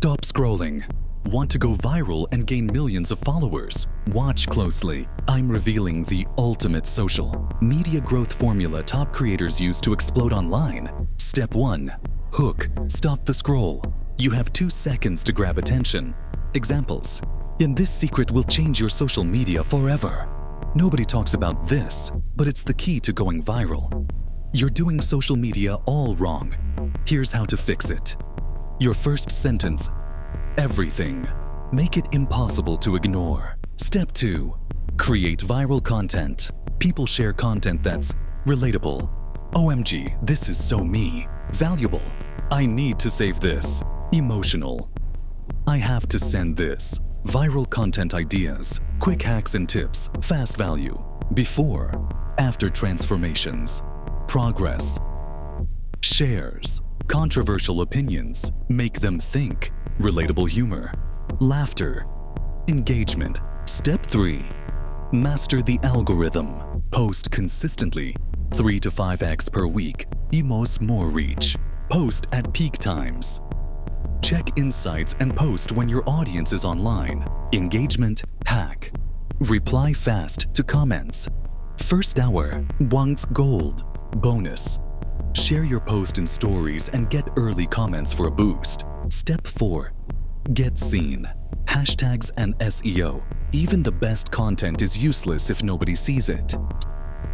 Stop scrolling. Want to go viral and gain millions of followers? Watch closely. I'm revealing the ultimate social media growth formula top creators use to explode online. Step 1. Hook. Stop the scroll. You have 2 seconds to grab attention. Examples. And this secret will change your social media forever. Nobody talks about this, but it's the key to going viral. You're doing social media all wrong. Here's how to fix it. Your first sentence. Everything. Make it impossible to ignore. Step 2. Create viral content. People share content that's relatable. OMG, this is so me. Valuable. I need to save this. Emotional. I have to send this. Viral content ideas. Quick hacks and tips. Fast value. Before. After transformations. Progress. Shares. Controversial opinions. Make them think. Relatable humor. Laughter. Engagement. Step 3. Master the algorithm. Post consistently. 3 to 5x per week. Emos more reach. Post at peak times. Check insights and post when your audience is online. Engagement hack. Reply fast to comments. First hour wants gold. Bonus. Share your post in stories and get early comments for a boost. Step 4. Get seen. Hashtags and SEO. Even the best content is useless if nobody sees it.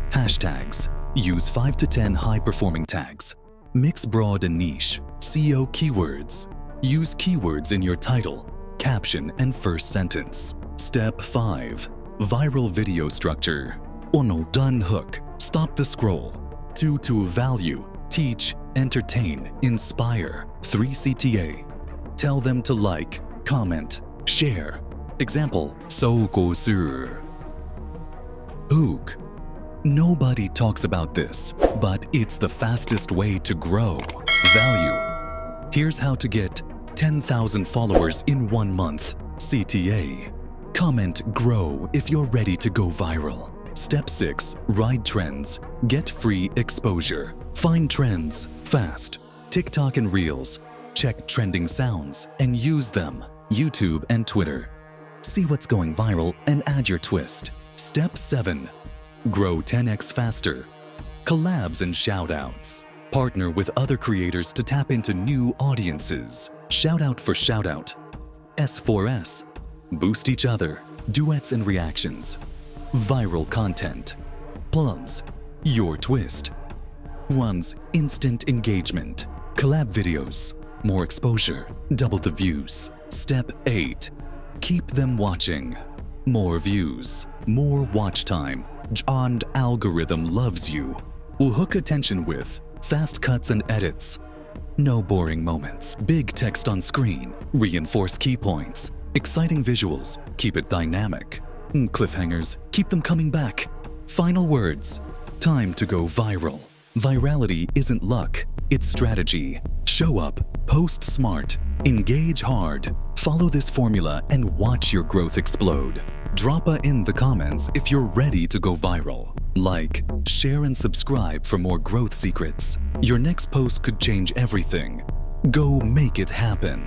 Hashtags. Use 5 to 10 high-performing tags. Mix broad and niche. SEO keywords. Use keywords in your title, caption, and first sentence. Step 5. Viral video structure. 1. Done hook. Stop the scroll. 2. To value. Teach, entertain, inspire. 3. CTA. Tell them to like, comment, share. Example. 搜狗式. Hook. Nobody talks about this, but it's the fastest way to grow. Value. Here's how to get 10,000 followers in 1 month. CTA. Comment grow if you're ready to go viral. Step 6. Ride trends. Get free exposure. Find trends fast. TikTok and Reels. Check trending sounds and use them. YouTube and Twitter. See what's going viral and add your twist. Step 7. Grow 10x faster. Collabs and shoutouts. Partner with other creators to tap into new audiences. Shoutout for shoutout. S4S. Boost each other. Duets and reactions. Viral content. Plus, your twist. 1's instant engagement. Collab videos. More exposure. Double the views. Step 8. Keep them watching. More views. More watch time. And algorithm loves you. Will hook attention with fast cuts and edits. No boring moments. Big text on screen. Reinforce key points. Exciting visuals. Keep it dynamic. Cliffhangers. Keep them coming back. Final words. Time to go viral. Virality isn't luck. It's strategy. Show up. Post smart. Engage hard. Follow this formula and watch your growth explode. Drop in the comments if you're ready to go viral. Like, share, and subscribe for more growth secrets. Your next post could change everything. Go make it happen.